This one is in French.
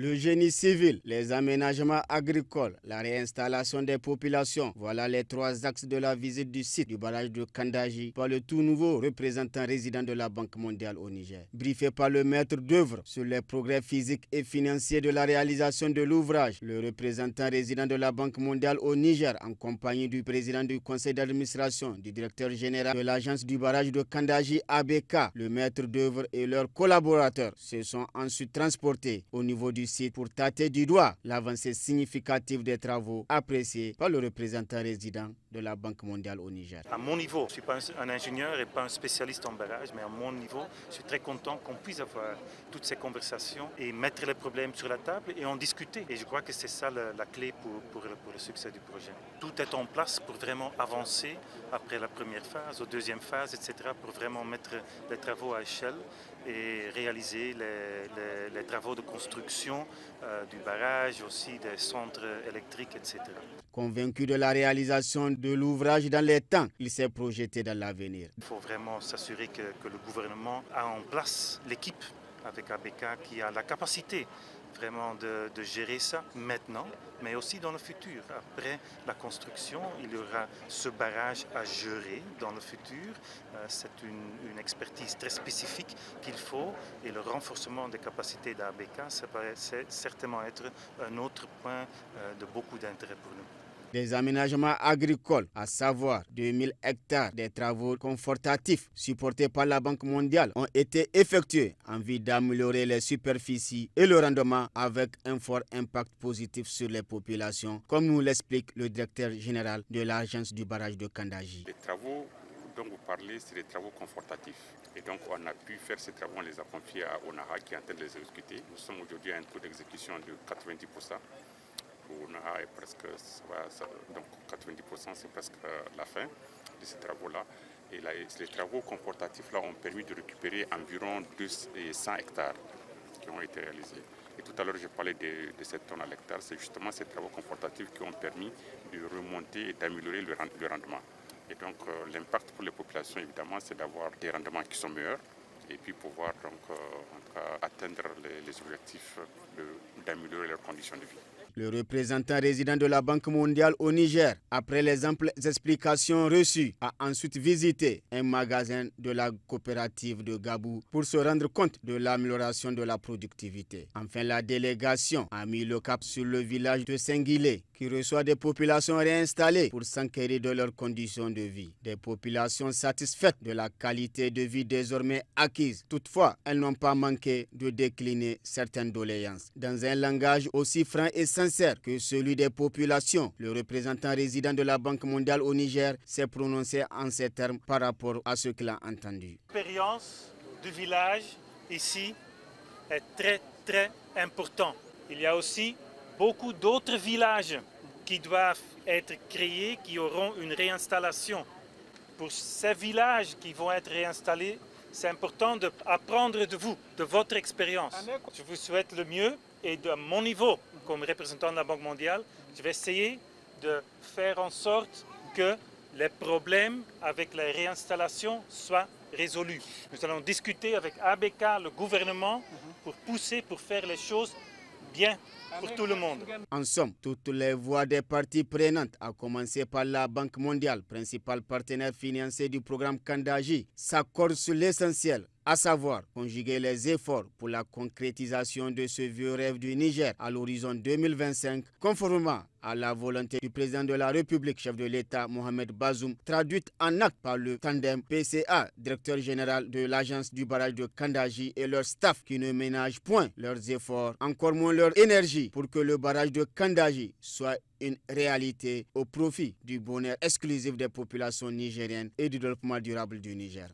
Le génie civil, les aménagements agricoles, la réinstallation des populations, voilà les trois axes de la visite du site du barrage de Kandaji par le tout nouveau représentant résident de la Banque mondiale au Niger. Briefé par le maître d'œuvre sur les progrès physiques et financiers de la réalisation de l'ouvrage, le représentant résident de la Banque mondiale au Niger, en compagnie du président du conseil d'administration, du directeur général de l'agence du barrage de Kandaji ABK, le maître d'œuvre et leurs collaborateurs se sont ensuite transportés au niveau du site pour tâter du doigt l'avancée significative des travaux appréciés par le représentant résident de la Banque mondiale au Niger. À mon niveau, je ne suis pas un ingénieur et pas un spécialiste en barrage, mais à mon niveau, je suis très content qu'on puisse avoir toutes ces conversations et mettre les problèmes sur la table et en discuter. Et je crois que c'est ça la clé pour le succès du projet. Tout est en place pour vraiment avancer après la première phase, aux deuxième phase, etc., pour vraiment mettre les travaux à échelle et réaliser les travaux de construction du barrage, aussi des centres électriques, etc. Convaincu de la réalisation de l'ouvrage dans les temps, il s'est projeté dans l'avenir. Il faut vraiment s'assurer que le gouvernement a en place l'équipe avec ABK qui a la capacité vraiment de gérer ça maintenant, mais aussi dans le futur. Après la construction, il y aura ce barrage à gérer dans le futur. C'est une expertise très spécifique qu'il faut et le renforcement des capacités d'ABK, ça paraît certainement être un autre point de beaucoup d'intérêt pour nous. Des aménagements agricoles, à savoir 2000 hectares des travaux confortatifs supportés par la Banque mondiale, ont été effectués en vue d'améliorer les superficies et le rendement avec un fort impact positif sur les populations, comme nous l'explique le directeur général de l'agence du barrage de Kandaji. Les travaux dont vous parlez, c'est des travaux confortatifs. Et donc on a pu faire ces travaux, on les a confiés à ONAHA qui est en train de les exécuter. Nous sommes aujourd'hui à un taux d'exécution de 90%. ONAHA est presque, donc 90% c'est presque la fin de ces travaux-là. Et là, les travaux confortatifs là, ont permis de récupérer environ 100 hectares qui ont été réalisés. Et tout à l'heure, j'ai parlé de 7 tonnes à l'hectare. C'est justement ces travaux confortatifs qui ont permis de remonter et d'améliorer le rendement. Et donc, l'impact pour les populations, évidemment, c'est d'avoir des rendements qui sont meilleurs et puis pouvoir donc, en tout cas, atteindre les objectifs d'améliorer leurs conditions de vie. Le représentant résident de la Banque mondiale au Niger, après les amples explications reçues, a ensuite visité un magasin de la coopérative de Gabou pour se rendre compte de l'amélioration de la productivité. Enfin, la délégation a mis le cap sur le village de Senguilé, qui reçoit des populations réinstallées pour s'enquérir de leurs conditions de vie. Des populations satisfaites de la qualité de vie désormais acquise. Toutefois, elles n'ont pas manqué de décliner certaines doléances. Dans un langage aussi franc et sincère que celui des populations, le représentant résident de la Banque mondiale au Niger s'est prononcé en ces termes par rapport à ce qu'il a entendu. L'expérience du village ici est très importante. Il y a aussi beaucoup d'autres villages qui doivent être créés, qui auront une réinstallation. Pour ces villages qui vont être réinstallés, c'est important d'apprendre de vous, de votre expérience. Je vous souhaite le mieux et de mon niveau, comme représentant de la Banque mondiale, je vais essayer de faire en sorte que les problèmes avec la réinstallation soient résolus. Nous allons discuter avec ABK, le gouvernement, pour pousser, pour faire les choses bien pour tout le monde. En somme, toutes les voix des parties prenantes, à commencer par la Banque mondiale, principal partenaire financier du programme Kandaji, s'accordent sur l'essentiel, à savoir conjuguer les efforts pour la concrétisation de ce vieux rêve du Niger à l'horizon 2025, conformément à la volonté du président de la République, chef de l'État Mohamed Bazoum, traduite en acte par le tandem PCA, directeur général de l'agence du barrage de Kandaji, et leur staff qui ne ménagent point leurs efforts, encore moins leur énergie, pour que le barrage de Kandaji soit une réalité au profit du bonheur exclusif des populations nigériennes et du développement durable du Niger.